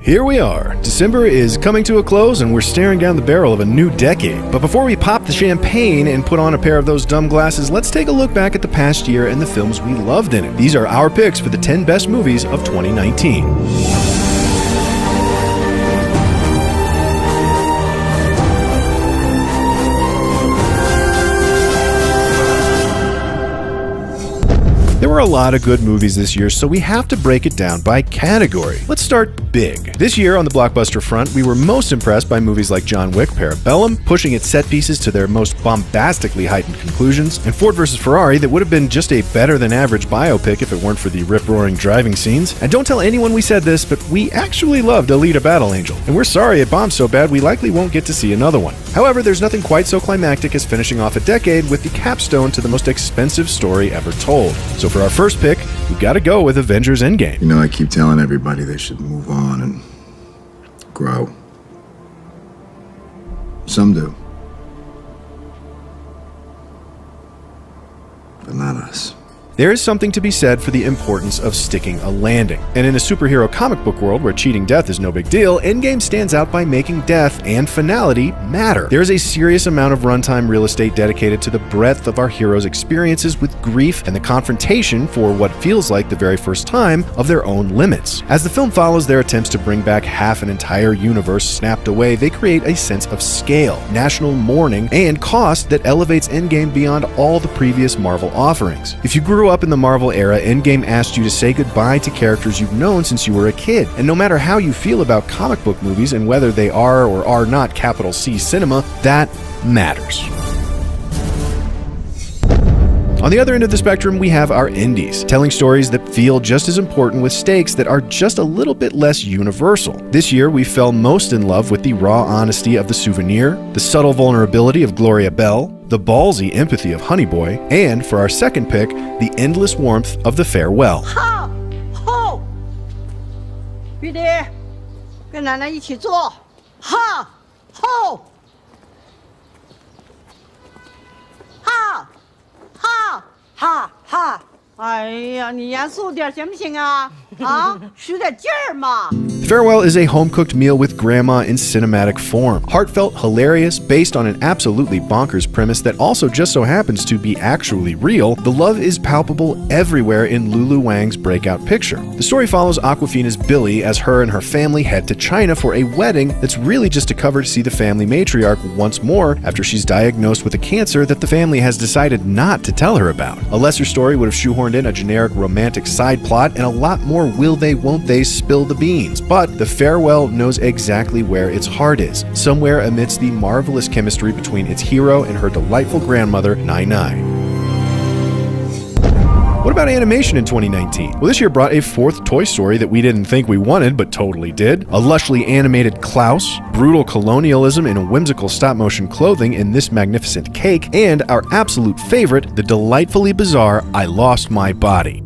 Here we are. December is coming to a close and we're staring down the barrel of a new decade. But before we pop the champagne and put on a pair of those dumb glasses, let's take a look back at the past year and the films we loved in it. These are our picks for the 10 best movies of 2019. There were a lot of good movies this year, so we have to break it down by category. Let's start big. This year on the blockbuster front, we were most impressed by movies like John Wick: Parabellum, pushing its set pieces to their most bombastically heightened conclusions, and Ford vs. Ferrari that would have been just a better-than-average biopic if it weren't for the rip-roaring driving scenes. And don't tell anyone we said this, but we actually loved Alita: Battle Angel, and we're sorry it bombed so bad we likely won't get to see another one. However, there's nothing quite so climactic as finishing off a decade with the capstone to the most expensive story ever told. So for our first pick, we gotta go with Avengers: Endgame. You know, I keep telling everybody they should move on and grow. Some do. But not us. There is something to be said for the importance of sticking a landing. And in a superhero comic book world where cheating death is no big deal, Endgame stands out by making death and finality matter. There is a serious amount of runtime real estate dedicated to the breadth of our heroes' experiences with grief and the confrontation for what feels like the very first time of their own limits. As the film follows their attempts to bring back half an entire universe snapped away, they create a sense of scale, national mourning, and cost that elevates Endgame beyond all the previous Marvel offerings. If you grew up in the Marvel era, Endgame asked you to say goodbye to characters you've known since you were a kid. And no matter how you feel about comic book movies and whether they are or are not capital C cinema, that matters. On the other end of the spectrum, we have our indies, telling stories that feel just as important with stakes that are just a little bit less universal. This year, we fell most in love with the raw honesty of The Souvenir, the subtle vulnerability of Gloria Bell, the ballsy empathy of Honey Boy, and for our second pick, the endless warmth of The Farewell. 哈，吼，玉迪，跟奶奶一起做，哈，吼，哈，哈，哈，哈。哎呀，你严肃点行不行啊？啊，使点劲儿嘛。 The Farewell is a home-cooked meal with grandma in cinematic form. Heartfelt, hilarious, based on an absolutely bonkers premise that also just so happens to be actually real, the love is palpable everywhere in Lulu Wang's breakout picture. The story follows Awkwafina's Billy as her and her family head to China for a wedding that's really just a cover to see the family matriarch once more after she's diagnosed with a cancer that the family has decided not to tell her about. A lesser story would have shoehorned in a generic romantic side plot and a lot more will they won't they spill the beans. But The Farewell knows exactly where its heart is, somewhere amidst the marvelous chemistry between its hero and her delightful grandmother, Nai Nai. What about animation in 2019? Well, this year brought a fourth Toy Story that we didn't think we wanted, but totally did. A lushly animated Klaus, brutal colonialism in a whimsical stop-motion clothing in This Magnificent Cake, and our absolute favorite, the delightfully bizarre I Lost My Body.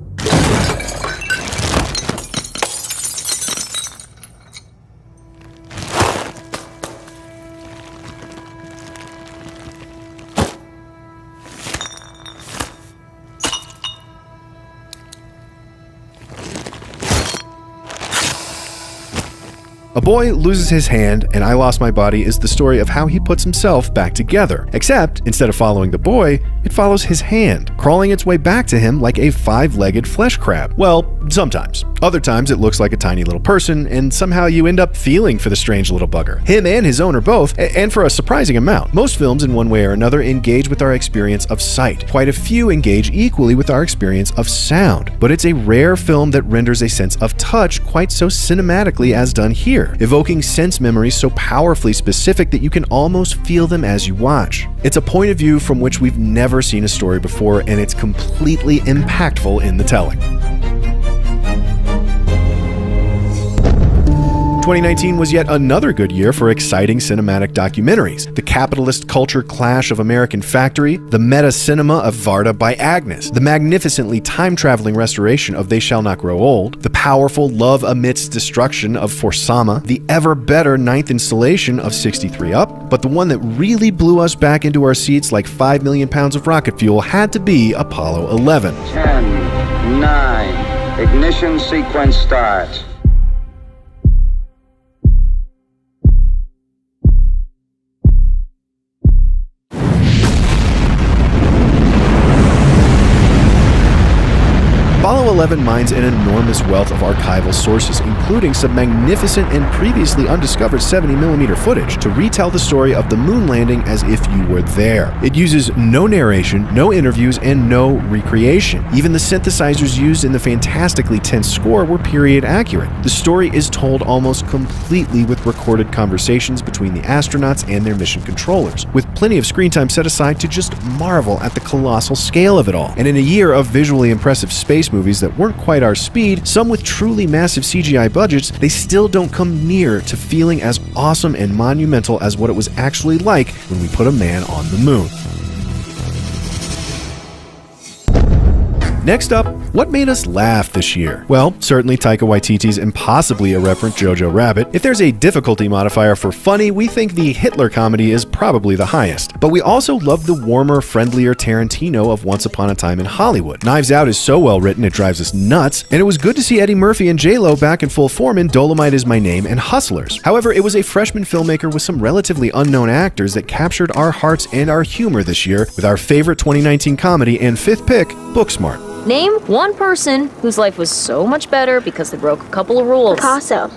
A boy loses his hand, and I Lost My Body is the story of how he puts himself back together. Except, instead of following the boy, it follows his hand, crawling its way back to him like a five-legged flesh crab. Well, sometimes. Other times it looks like a tiny little person, and somehow you end up feeling for the strange little bugger. Him and his owner both, and for a surprising amount. Most films, in one way or another, engage with our experience of sight. Quite a few engage equally with our experience of sound. But it's a rare film that renders a sense of touch quite so cinematically as done here, evoking sense memories so powerfully specific that you can almost feel them as you watch. It's a point of view from which we've never seen a story before, and it's completely impactful in the telling. 2019 was yet another good year for exciting cinematic documentaries. The capitalist culture clash of American Factory, the meta-cinema of Varda by Agnes, the magnificently time-traveling restoration of They Shall Not Grow Old, the powerful love amidst destruction of For Sama, the ever-better ninth installation of 63 Up, but the one that really blew us back into our seats like 5 million pounds of rocket fuel had to be Apollo 11. 10, 9, ignition sequence start. 11 mines an enormous wealth of archival sources, including some magnificent and previously undiscovered 70mm footage to retell the story of the moon landing as if you were there. It uses no narration, no interviews, and no recreation. Even the synthesizers used in the fantastically tense score were period accurate. The story is told almost completely with recorded conversations between the astronauts and their mission controllers, with plenty of screen time set aside to just marvel at the colossal scale of it all. And in a year of visually impressive space movies that weren't quite our speed, some with truly massive CGI budgets, they still don't come near to feeling as awesome and monumental as what it was actually like when we put a man on the moon. Next up, what made us laugh this year? Well, certainly Taika Waititi's impossibly irreverent Jojo Rabbit. If there's a difficulty modifier for funny, we think the Hitler comedy is probably the highest. But we also love the warmer, friendlier Tarantino of Once Upon a Time in Hollywood. Knives Out is so well written it drives us nuts, and it was good to see Eddie Murphy and J-Lo back in full form in Dolomite Is My Name and Hustlers. However, it was a freshman filmmaker with some relatively unknown actors that captured our hearts and our humor this year with our favorite 2019 comedy and fifth pick, Booksmart. Name one person whose life was so much better because they broke a couple of rules. Picasso.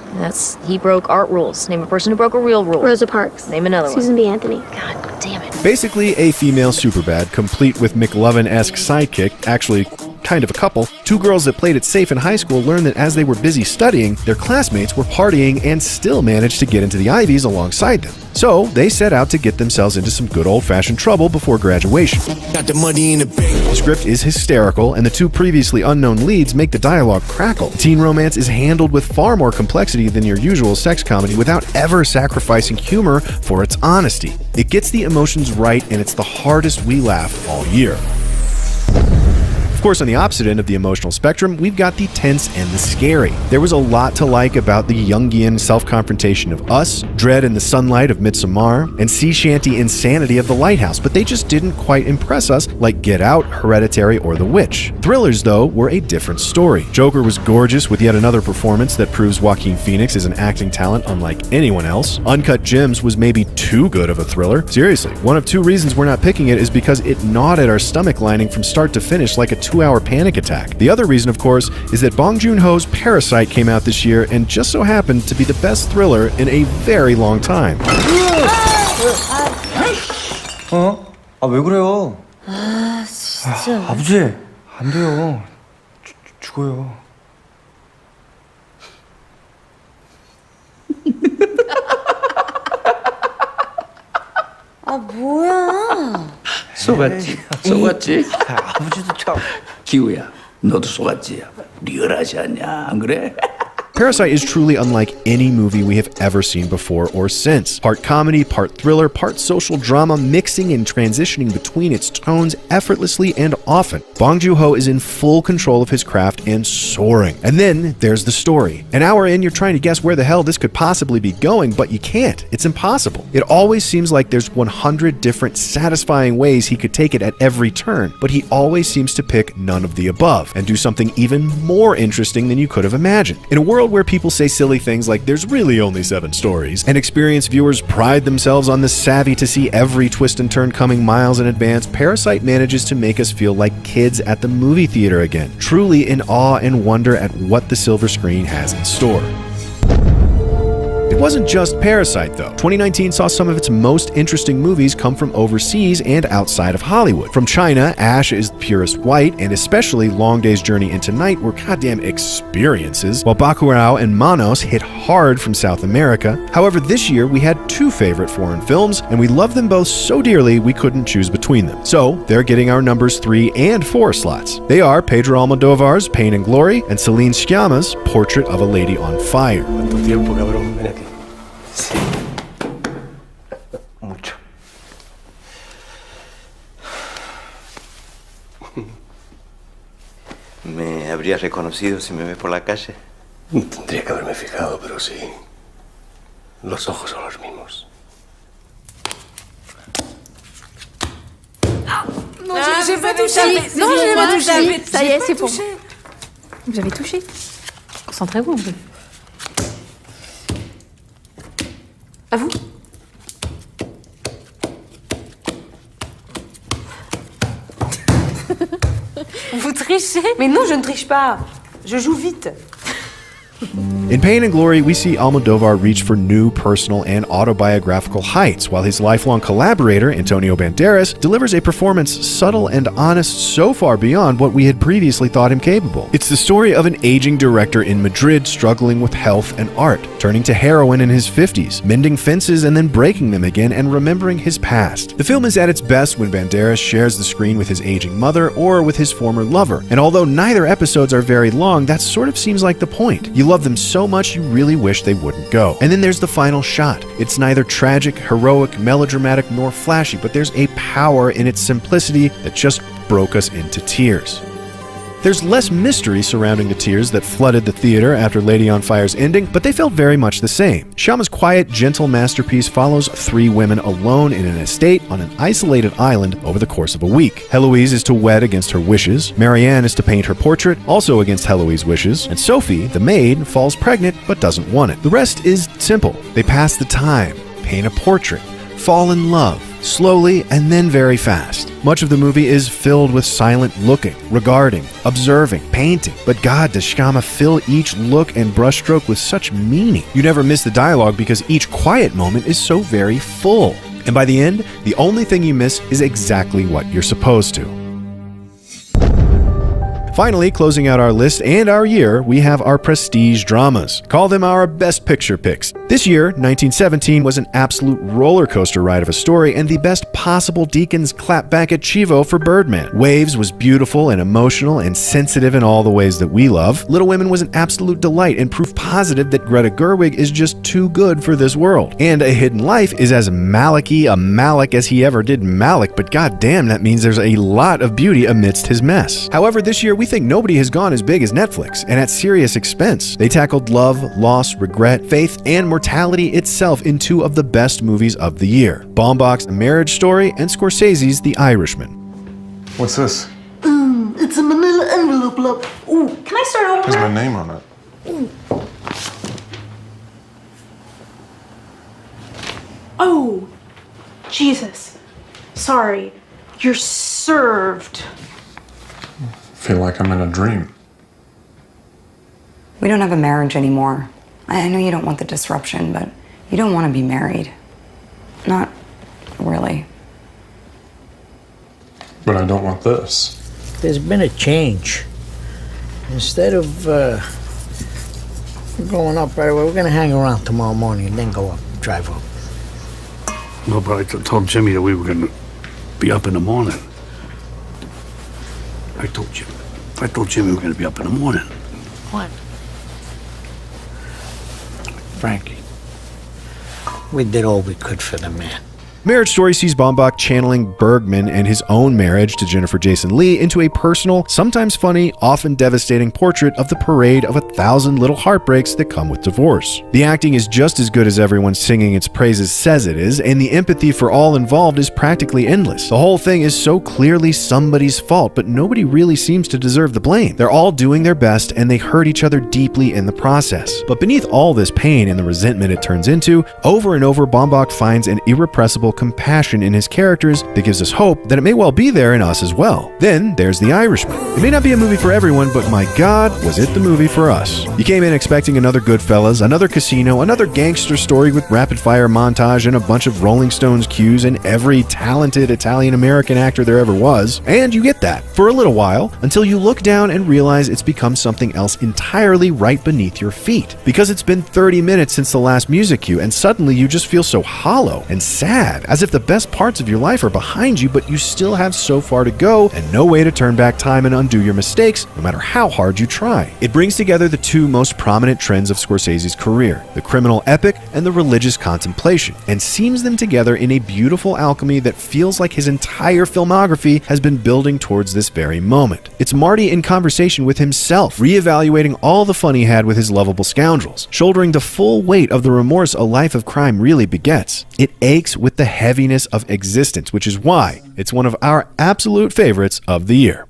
He broke art rules. Name a person who broke a real rule. Rosa Parks. Name another one. Susan B. Anthony. God damn it. Basically, a female Superbad, complete with McLovin-esque sidekick, actually kind of a couple. Two girls that played it safe in high school learned that as they were busy studying, their classmates were partying and still managed to get into the Ivies alongside them. So they set out to get themselves into some good old-fashioned trouble before graduation. Got the money in the bank. The script is hysterical, and the two previously unknown leads make the dialogue crackle. The teen romance is handled with far more complexity than your usual sex comedy without ever sacrificing humor for its honesty. It gets the emotions right, and it's the hardest we laugh all year. Of course, on the opposite end of the emotional spectrum, we've got the tense and the scary. There was a lot to like about the Jungian self-confrontation of Us, dread in the sunlight of Midsommar, and sea shanty insanity of The Lighthouse, but they just didn't quite impress us like Get Out, Hereditary, or The Witch. Thrillers, though, were a different story. Joker was gorgeous with yet another performance that proves Joaquin Phoenix is an acting talent unlike anyone else. Uncut Gems was maybe too good of a thriller. Seriously, one of two reasons we're not picking it is because it gnawed at our stomach lining from start to finish like a 2-hour panic attack. The other reason, of course, is that Bong Joon-ho's Parasite came out this year and just so happened to be the best thriller in a very long time. 왜 그래요? 진짜. 아버지, 안 돼요. 죽어요. 뭐야? 속았지? 속았지? 아버지도 참. 기우야, 너도 속았지? 리얼하지 않냐, 안 그래? Parasite is truly unlike any movie we have ever seen before or since. Part comedy, part thriller, part social drama, mixing and transitioning between its tones effortlessly and often. Bong Joon-ho is in full control of his craft and soaring. And then there's the story. An hour in, you're trying to guess where the hell this could possibly be going, but you can't. It's impossible. It always seems like there's 100 different satisfying ways he could take it at every turn, but he always seems to pick none of the above and do something even more interesting than you could have imagined. In a world where people say silly things like there's really only 7 stories, and experienced viewers pride themselves on the savvy to see every twist and turn coming miles in advance, Parasite manages to make us feel like kids at the movie theater again, truly in awe and wonder at what the silver screen has in store. It wasn't just Parasite, though. 2019 saw some of its most interesting movies come from overseas and outside of Hollywood. From China, Ash is the purest white, and especially Long Day's Journey into Night were goddamn experiences, while Bacurau and Manos hit hard from South America. However, this year we had 2 favorite foreign films, and we loved them both so dearly we couldn't choose between them. So, they're getting our numbers 3 and 4 slots. They are Pedro Almodóvar's Pain and Glory and Celine Sciamma's Portrait of a Lady on Fire. Sí. Mucho. ¿Me habrías reconocido si me ves por la calle? Tendría que haberme fijado, pero sí. Los ojos son los mismos. Non, j'ai pas touché. Non, je n'ai pas touché. Ça y est, c'est bon. Vous avez touché. Concentrez-vous. À vous. Vous trichez? Mais non, je ne triche pas. Je joue vite. In Pain and Glory, we see Almodovar reach for new personal and autobiographical heights, while his lifelong collaborator, Antonio Banderas, delivers a performance subtle and honest so far beyond what we had previously thought him capable. It's the story of an aging director in Madrid struggling with health and art, turning to heroin in his 50s, mending fences and then breaking them again, and remembering his past. The film is at its best when Banderas shares the screen with his aging mother or with his former lover, and although neither episodes are very long, that sort of seems like the point. You love them so much you really wish they wouldn't go. And then there's the final shot. It's neither tragic, heroic, melodramatic, nor flashy, but there's a power in its simplicity that just broke us into tears. There's less mystery surrounding the tears that flooded the theater after Lady on Fire's ending, but they felt very much the same. Shyama's quiet, gentle masterpiece follows 3 women alone in an estate on an isolated island over the course of a week. Heloise is to wed against her wishes, Marianne is to paint her portrait, also against Heloise's wishes, and Sophie, the maid, falls pregnant but doesn't want it. The rest is simple. They pass the time, paint a portrait, fall in love, slowly and then very fast. Much of the movie is filled with silent looking, regarding, observing, painting. But God, does Shyama fill each look and brushstroke with such meaning. You never miss the dialogue because each quiet moment is so very full. And by the end, the only thing you miss is exactly what you're supposed to. Finally, closing out our list and our year, we have our prestige dramas. Call them our best picture picks. This year, 1917, was an absolute roller coaster ride of a story and the best possible Deacon's clap back at Chivo for Birdman. Waves was beautiful and emotional and sensitive in all the ways that we love. Little Women was an absolute delight and proof positive that Greta Gerwig is just too good for this world. And A Hidden Life is as Malicky a Malik as he ever did Malik, but goddamn, that means there's a lot of beauty amidst his mess. However, this year we think nobody has gone as big as Netflix, and at serious expense. They tackled love, loss, regret, faith, and mortality itself in 2 of the best movies of the year: Baumbach's A Marriage Story and Scorsese's The Irishman. What's this? It's a manila envelope, love. Ooh, can I start over? There's my name on it. Oh, Jesus. Sorry. You're served. I feel like I'm in a dream. We don't have a marriage anymore. I know you don't want the disruption, but you don't want to be married. Not really. But I don't want this. There's been a change. Instead of going up right away, we're gonna hang around tomorrow morning and then go up, drive up. No, but I told Jimmy that we were gonna be up in the morning. I told Jimmy we were gonna be up in the morning. What? Frankie, we did all we could for the man. Marriage Story sees Baumbach channeling Bergman and his own marriage to Jennifer Jason Leigh into a personal, sometimes funny, often devastating portrait of the parade of 1,000 little heartbreaks that come with divorce. The acting is just as good as everyone singing its praises says it is, and the empathy for all involved is practically endless. The whole thing is so clearly somebody's fault, but nobody really seems to deserve the blame. They're all doing their best, and they hurt each other deeply in the process. But beneath all this pain and the resentment it turns into, over and over Baumbach finds an irrepressible compassion in his characters that gives us hope that it may well be there in us as well. Then there's The Irishman. It may not be a movie for everyone, but my God, was it the movie for us. You came in expecting another Goodfellas, another Casino, another gangster story with rapid-fire montage and a bunch of Rolling Stones cues and every talented Italian-American actor there ever was, and you get that for a little while until you look down and realize it's become something else entirely right beneath your feet. Because it's been 30 minutes since the last music cue, and suddenly you just feel so hollow and sad, as if the best parts of your life are behind you, but you still have so far to go and no way to turn back time and undo your mistakes, no matter how hard you try. It brings together the 2 most prominent trends of Scorsese's career, the criminal epic and the religious contemplation, and seams them together in a beautiful alchemy that feels like his entire filmography has been building towards this very moment. It's Marty in conversation with himself, reevaluating all the fun he had with his lovable scoundrels, shouldering the full weight of the remorse a life of crime really begets. It aches with the heaviness of existence, which is why it's one of our absolute favorites of the year.